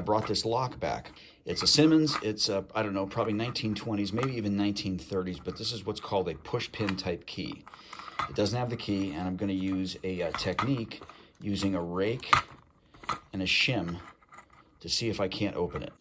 brought this lock back. It's a Simmons. It's a, I don't know, probably 1920s, maybe even 1930s, but this is what's called a push pin type key. It doesn't have the key, and I'm going to use a technique using a rake and a shim to see if I can't open it.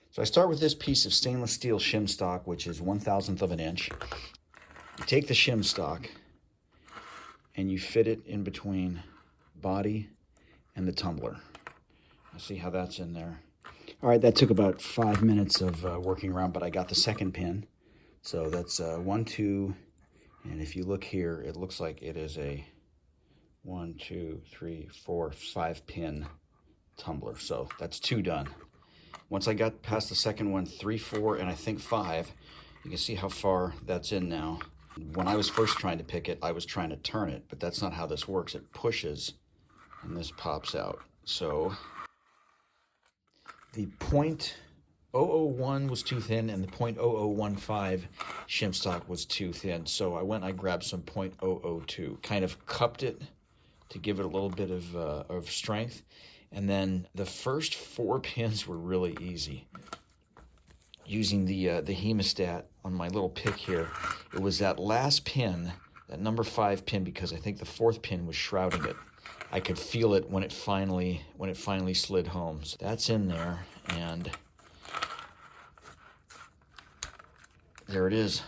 So I start with this piece of stainless steel shim stock, which is 1/1000th of an inch. You take the shim stock and you fit it in between body and the tumbler. Let's see how that's in there. All right, that took about 5 minutes of working around, but I got the second pin. So that's 1, 2, and if you look here, it looks like it is a 1, 2, 3, 4, 5 pin tumbler. So that's 2 done. Once I got past the second one, 3, 4, and I think 5, you can see how far that's in now. When I was first trying to pick it, I was trying to turn it, but that's not how this works. It pushes, and this pops out. So the .001 was too thin, and the .0015 shim stock was too thin. So I went and I grabbed some .002, kind of cupped it to give it a little bit of strength. And then the first 4 pins were really easy. Using the hemostat on my little pick here, it was that last pin, that number 5 pin, because I think the 4th pin was shrouding it. I could feel it when it finally slid home. So that's in there, and there it is.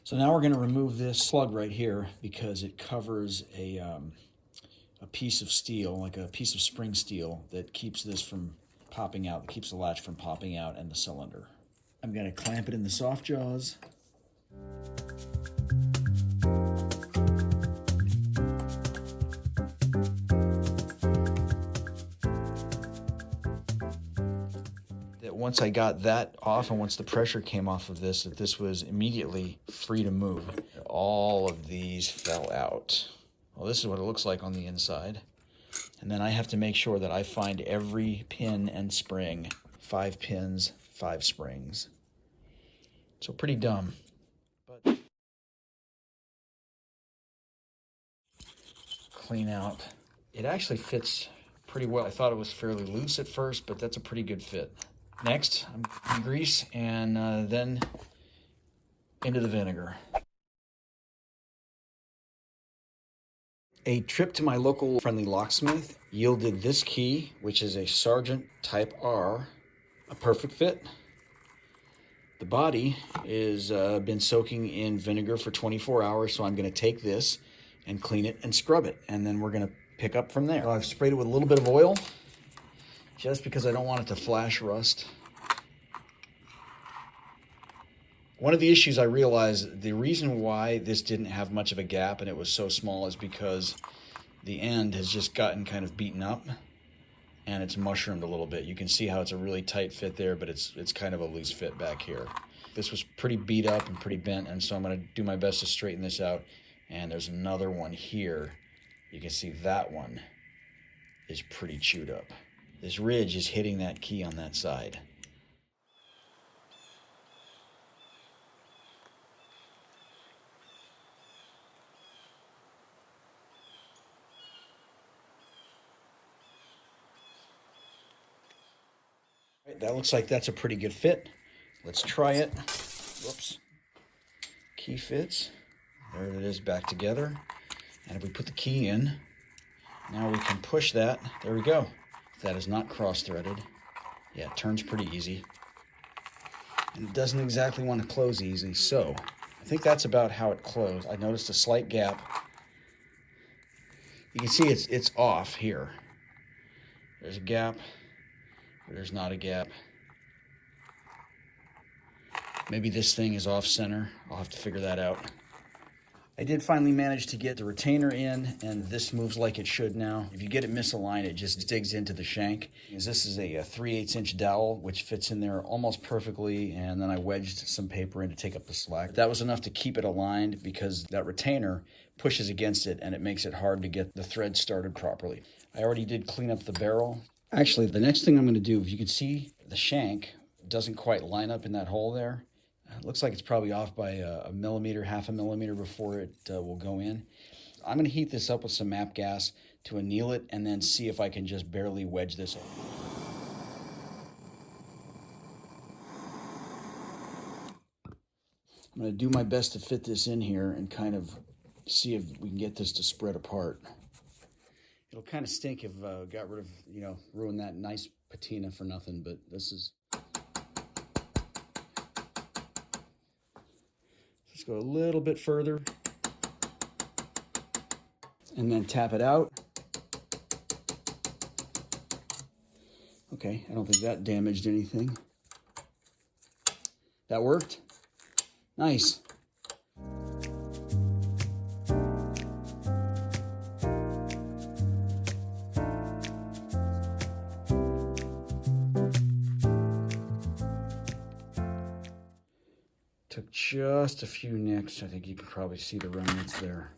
So now we're going to remove this slug right here because it covers a piece of steel, like a piece of spring steel, that keeps this from popping out, that keeps the latch from popping out and the cylinder. I'm going to clamp it in the soft jaws. Once I got that off and once the pressure came off of this, that this was immediately free to move. All of these fell out. Well, this is what it looks like on the inside. And then I have to make sure that I find every pin and spring. 5 pins, 5 springs. So pretty dumb. But clean out. It actually fits pretty well. I thought it was fairly loose at first, but that's a pretty good fit. Next, I'm going to grease and then into the vinegar. A trip to my local friendly locksmith yielded this key, which is a Sargent Type R, a perfect fit. The body is been soaking in vinegar for 24 hours, so I'm going to take this and clean it and scrub it, and then we're going to pick up from there. So I've sprayed it with a little bit of oil, just because I don't want it to flash rust. One of the issues I realized, the reason why this didn't have much of a gap and it was so small is because the end has just gotten kind of beaten up and it's mushroomed a little bit. You can see how it's a really tight fit there, but it's kind of a loose fit back here. This was pretty beat up and pretty bent, and so I'm going to do my best to straighten this out. And there's another one here. You can see that one is pretty chewed up. This ridge is hitting that key on that side. All right, that looks like that's a pretty good fit. Let's try it. Whoops. Key fits. There it is back together. And if we put the key in, now we can push that. There we go. That is not cross-threaded. Yeah, it turns pretty easy. And it doesn't exactly want to close easy, so I think that's about how it closed. I noticed a slight gap. You can see it's off here. There's a gap, but there's not a gap. Maybe this thing is off center. I'll have to figure that out. I did finally manage to get the retainer in, and this moves like it should now. If you get it misaligned, it just digs into the shank. This is a 3/8 inch dowel, which fits in there almost perfectly, and then I wedged some paper in to take up the slack. That was enough to keep it aligned because that retainer pushes against it, and it makes it hard to get the thread started properly. I already did clean up the barrel. Actually, the next thing I'm going to do, if you can see, the shank doesn't quite line up in that hole there. It looks like it's probably off by a millimeter, half a millimeter before it will go in. I'm going to heat this up with some MAP gas to anneal it and then see if I can just barely wedge this in. I'm going to do my best to fit this in here and kind of see if we can get this to spread apart. It'll kind of stink if got rid of, ruined that nice patina for nothing, but this is... Let's go a little bit further and then tap it out. Okay, I don't think that damaged anything. That worked? Nice. Took just a few nicks. I think you can probably see the remnants there.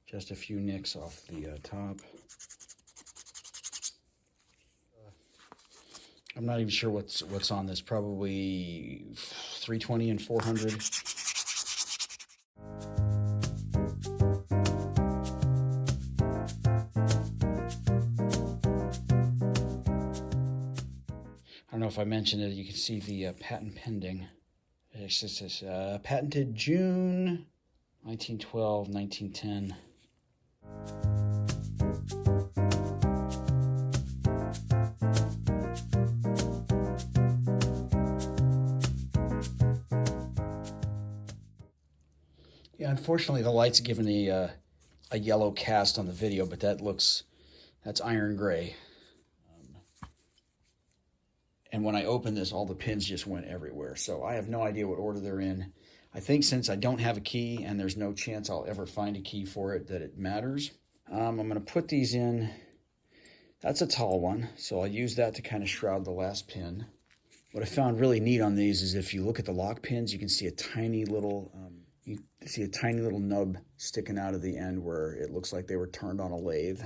Just a few nicks off the top. I'm not even sure what's on this. Probably 320 and 400. I don't know if I mentioned it. You can see the patent pending. It says patented June 1912, 1910. Yeah, unfortunately the light's given a yellow cast on the video, but that's iron gray. And when I opened this, all the pins just went everywhere. So I have no idea what order they're in. I think since I don't have a key and there's no chance I'll ever find a key for it, that it matters. I'm going to put these in. That's a tall one, so I'll use that to kind of shroud the last pin. What I found really neat on these is if you look at the lock pins, you can see a tiny little nub sticking out of the end where it looks like they were turned on a lathe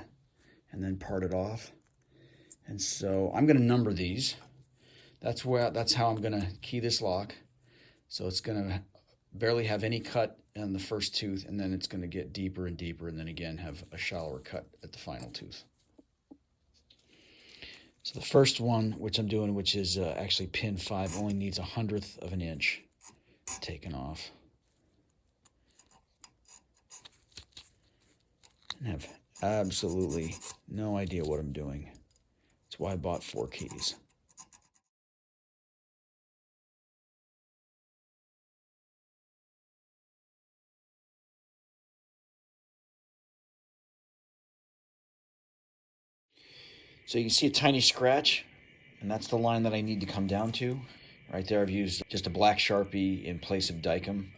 and then parted off. And so I'm going to number these. That's how I'm going to key this lock. So it's going to barely have any cut in the first tooth, and then it's going to get deeper and deeper, and then again have a shallower cut at the final tooth. So the first one, which I'm doing, which is actually pin 5, only needs 1/100 of an inch taken off. And have absolutely no idea what I'm doing. That's why I bought 4 keys. So you can see a tiny scratch, and that's the line that I need to come down to. Right there I've used just a black Sharpie in place of Dykem.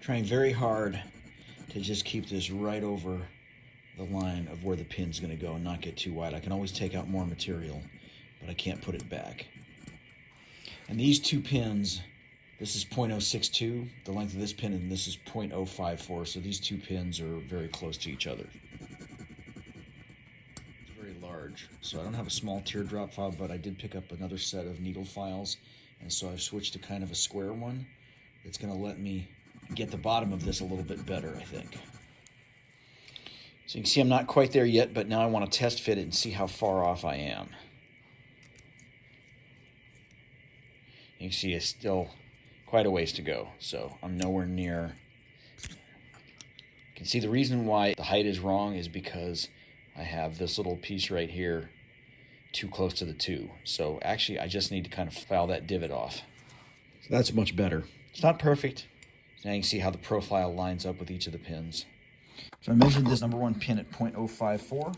Trying very hard to just keep this right over the line of where the pin's going to go and not get too wide. I can always take out more material, but I can't put it back. And these 2 pins, this is 0.062, the length of this pin, and this is 0.054, so these 2 pins are very close to each other. Large. So I don't have a small teardrop file, but I did pick up another set of needle files, and so I've switched to kind of a square one. It's going to let me get the bottom of this a little bit better, I think. So you can see I'm not quite there yet, but now I want to test fit it and see how far off I am. You can see it's still quite a ways to go, so I'm nowhere near. You can see the reason why the height is wrong is because I have this little piece right here too close to the 2. So actually I just need to kind of file that divot off. So that's much better. It's not perfect. Now you can see how the profile lines up with each of the pins. So I measured this number 1 pin at 0.054. But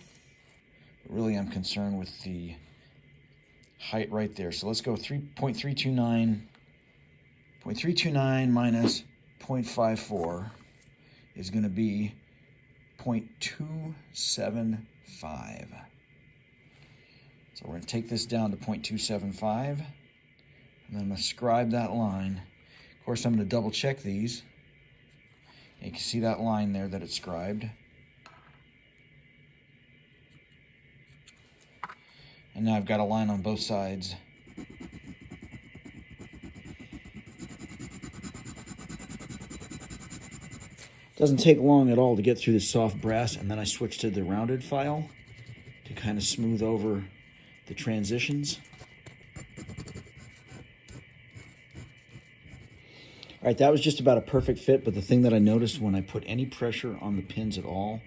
really I'm concerned with the height right there. So let's go 3.329 .329 minus 0.54 is going to be 0.275. So we're going to take this down to 0.275, and then I'm going to scribe that line. Of course, I'm going to double check these. And you can see that line there that it's scribed. And now I've got a line on both sides. Doesn't take long at all to get through the soft brass, and then I switch to the rounded file to kind of smooth over the transitions. All right, that was just about a perfect fit, but the thing that I noticed when I put any pressure on the pins at all,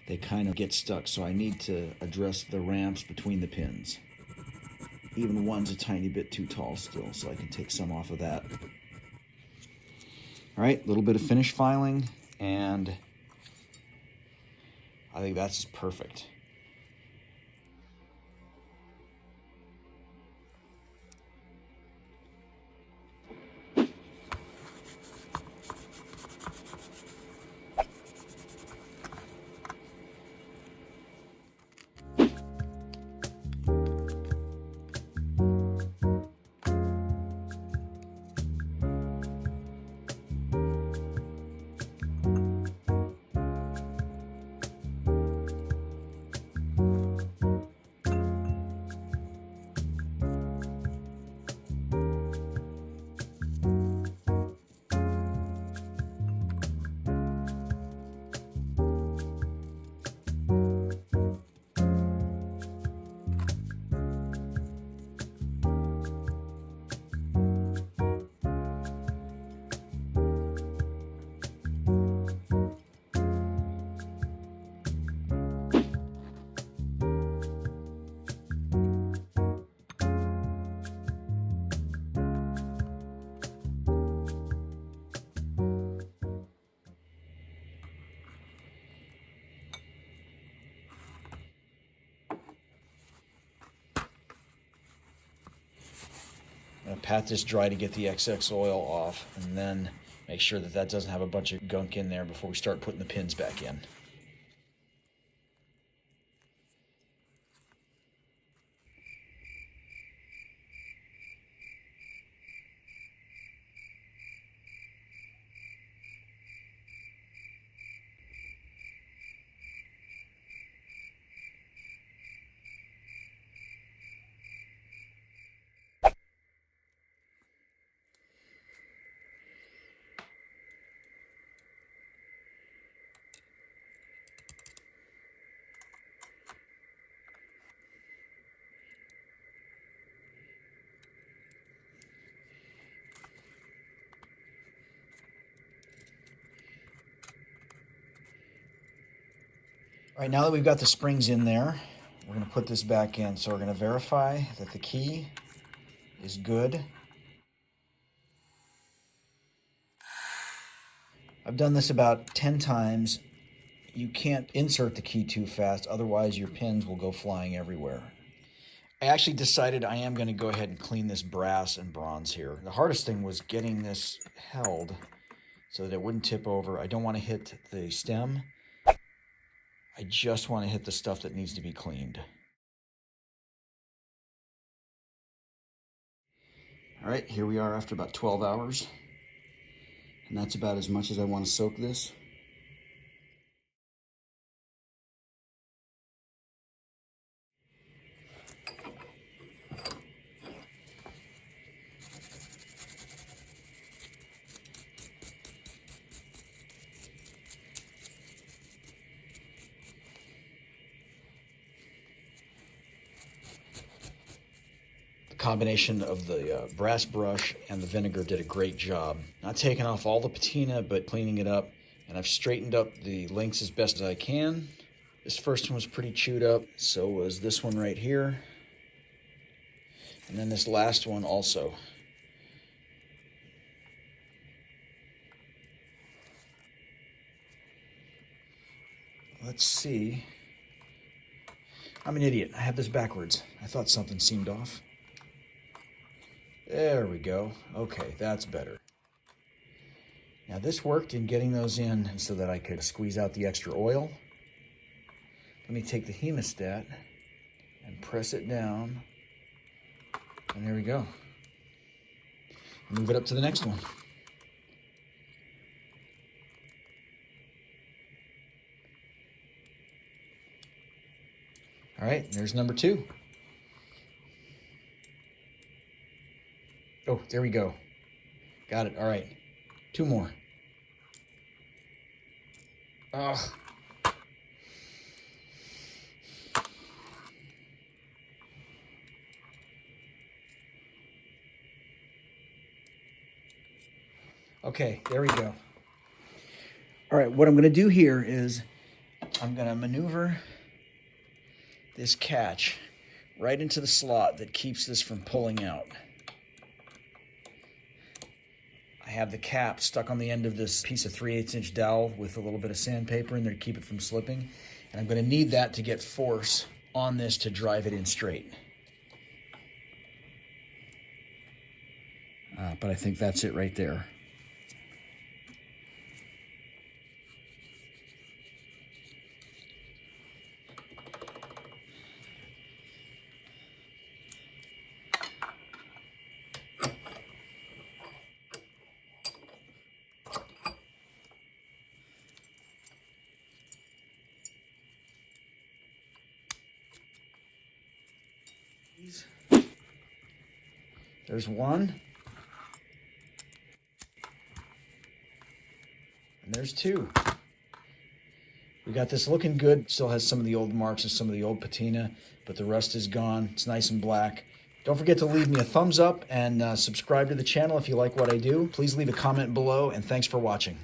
they kind of get stuck, so I need to address the ramps between the pins. Even one's a tiny bit too tall still, so I can take some off of that. All right, a little bit of finish filing, and I think that's perfect. I'm going to pat this dry to get the excess oil off, and then make sure that that doesn't have a bunch of gunk in there before we start putting the pins back in. All right, now that we've got the springs in there, we're going to put this back in. So we're going to verify that the key is good. I've done this about 10 times. You can't insert the key too fast, otherwise your pins will go flying everywhere. I actually decided I am going to go ahead and clean this brass and bronze here. The hardest thing was getting this held so that it wouldn't tip over. I don't want to hit the stem. I just want to hit the stuff that needs to be cleaned. All right, here we are after about 12 hours. And that's about as much as I want to soak this. Combination of the brass brush and the vinegar did a great job. Not taking off all the patina, but cleaning it up. And I've straightened up the links as best as I can. This first one was pretty chewed up, so was this one right here. And then this last one also. Let's see. I'm an idiot. I have this backwards. I thought something seemed off. There we go. Okay, that's better. Now this worked in getting those in so that I could squeeze out the extra oil. Let me take the hemostat and press it down. And there we go. Move it up to the next one. All right, there's number 2. Oh, there we go. Got it. All right. 2 more. Ugh. Okay, there we go. All right, what I'm going to do here is I'm going to maneuver this catch right into the slot that keeps this from pulling out. I have the cap stuck on the end of this piece of 3/8 inch dowel with a little bit of sandpaper in there to keep it from slipping. And I'm going to need that to get force on this to drive it in straight. But I think that's it right there. There's one. And there's 2. We got this looking good. Still has some of the old marks and some of the old patina, but the rust is gone. It's nice and black. Don't forget to leave me a thumbs up and subscribe to the channel if you like what I do. Please leave a comment below, and thanks for watching.